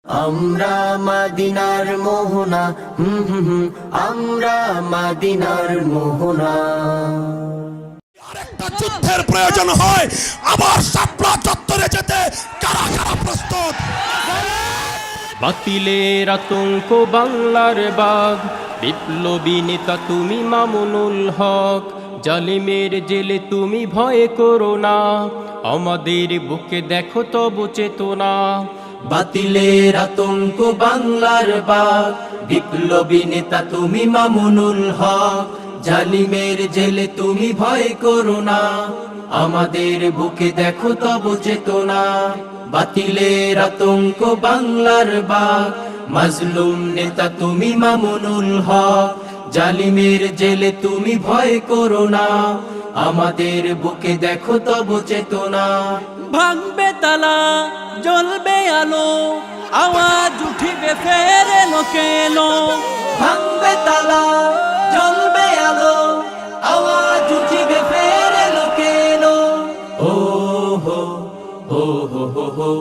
আমরা মদিনার মোহনা, আমরা মদিনার মোহনা। আরেকটা যুদ্ধের প্রয়োজন হয়, আবার শাপলা চত্বরে যেতে কারা কারা প্রস্তুত? বাতিলের আতঙ্ক বাংলার বাগ, বিপ্লবী নেতা তুমি মামুনুল হক। জালিমের জেলে তুমি ভয় করো না, আমাদের বুকে দেখো তব চেতনা। বাতিলের আতঙ্ক বাংলার বাগ, বিপ্লবী নেতা তুমি মামুনুল হক। জালিমের জেলে তুমি ভয় করো না, আমাদের বুকে দেখো তব চেতনা। বাতিলের আতঙ্ক বাংলার বাগ, মাজলুম নেতা তুমি মামুনুল হক। জালিমের জেলে তুমি ভয় করো না, আমাদের বুকে দেখো তব চেতনা। ভাঙবে তালা, জ্বলবে আলো, আওয়াজ উঠিবে ফের এলো কেন। ভাঙবে তালা, জ্বলবে আলো, আওয়াজ উঠিবে ফের এলো কেন। ও হো হো হো হো হো,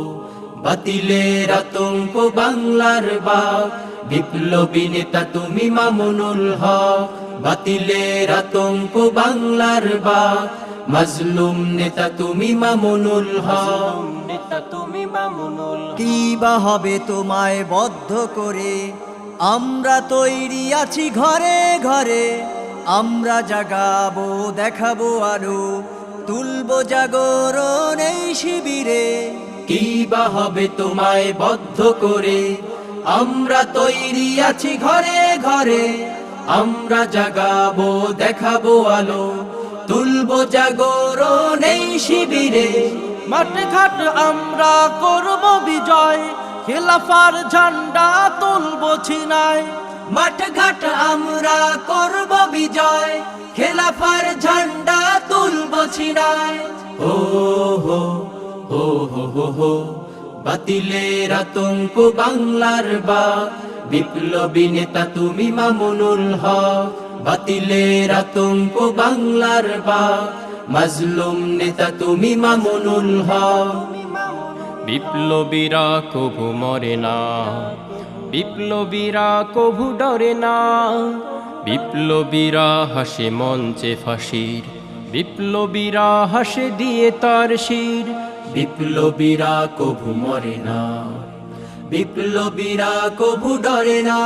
বাতিলের আতঙ্ক বাংলার বাগ, বিপ্লবী নেতা তুমি মামুনুল হক। বাতিলের আতঙ্ক বাংলার বাগ, মাজলুম নেতা তুমি মামুনুল হক। নেতা তুমি মামুনুল হক। কি বা হবে তোমায় বদ্ধ করে, আমরা তৈরি আছি ঘরে ঘরে। আমরা জাগাবো দেখাবো আলো, তুলবো জাগরণ এই শিবিরে। কি বা হবে তোমায় বদ্ধ করে, আমরা তৈরি আছি ঘরে ঘরে। আমরা জাগাবো দেখাবো আলো, তুলবো জাগরণ এই শিবিরে। মাঠে ঘাট আমরা করব বিজয়, খেলাফার ঝান্ডা তুলবো ছিনায়। মাঠ ঘাট আমরা করব বিজয়, খেলাফার ঝান্ডা তুলবো ছিনায়। ও হো হো হো হো হো, বাতিলের আতঙ্ক বাংলার বাগ, বিপ্লবী নেতা তুমি মামুনুল হক। বাতিলের আতঙ্ক বাংলার বাগ, মাজলুম নেতা তুমি মামুনুল হক। বিপ্লবীরা কভু মরে না, বিপ্লবীরা কভু ডরে না। বিপ্লবীরা হাসে মঞ্চে ফাঁসির, বিপ্লবীরা হাসে দিয়ে তার শির। বিপ্লবীরা কভু মরে না, বিপ্লবীরা কভু ডরে না।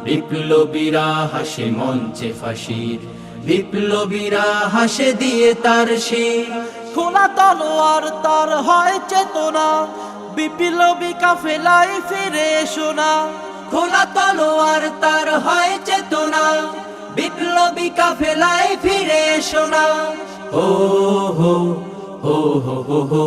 বিপ্লবীরা হাসে মঞ্চে ফাঁসির, বিপ্লবীরা হাসে দিয়ে তার শির। খোলা তলোয়ার তার হয় চেতনা, বিপ্লবী কাফেলায় ফিরে এসো না। খোলা তলোয়ার তার হয় চেতনা, বিপ্লবী কাফেলায় ফিরে এসো না। ও হো হো হো হো হো,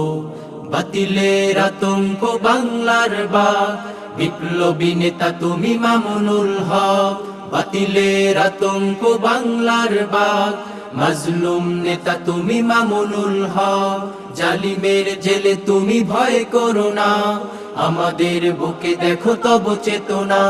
বাতিলের আতঙ্ক বাংলার বাগ, বিপ্লবী নেতা তুমি মামুনুল হক। বাতিলের আতঙ্ক বাংলার বাগ, মাজলুম নেতা তুমি মামুনুল হক। জালিমের জেলে তুমি ভয় করো না, আমাদের বুকে দেখো তব চেতনা।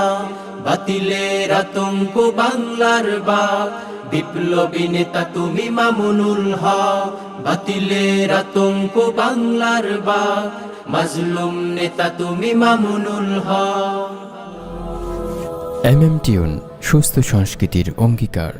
বাতিলের আতঙ্ক বাংলার বাগ, বিপ্লবী নেতা তুমি মামুনুল হক। বাতিলের আতঙ্ক বাংলার বাগ, মাজলুম নেতা তুমি মামুনুল হক। টিউন সুস্থ সংস্কৃতির অঙ্গীকার।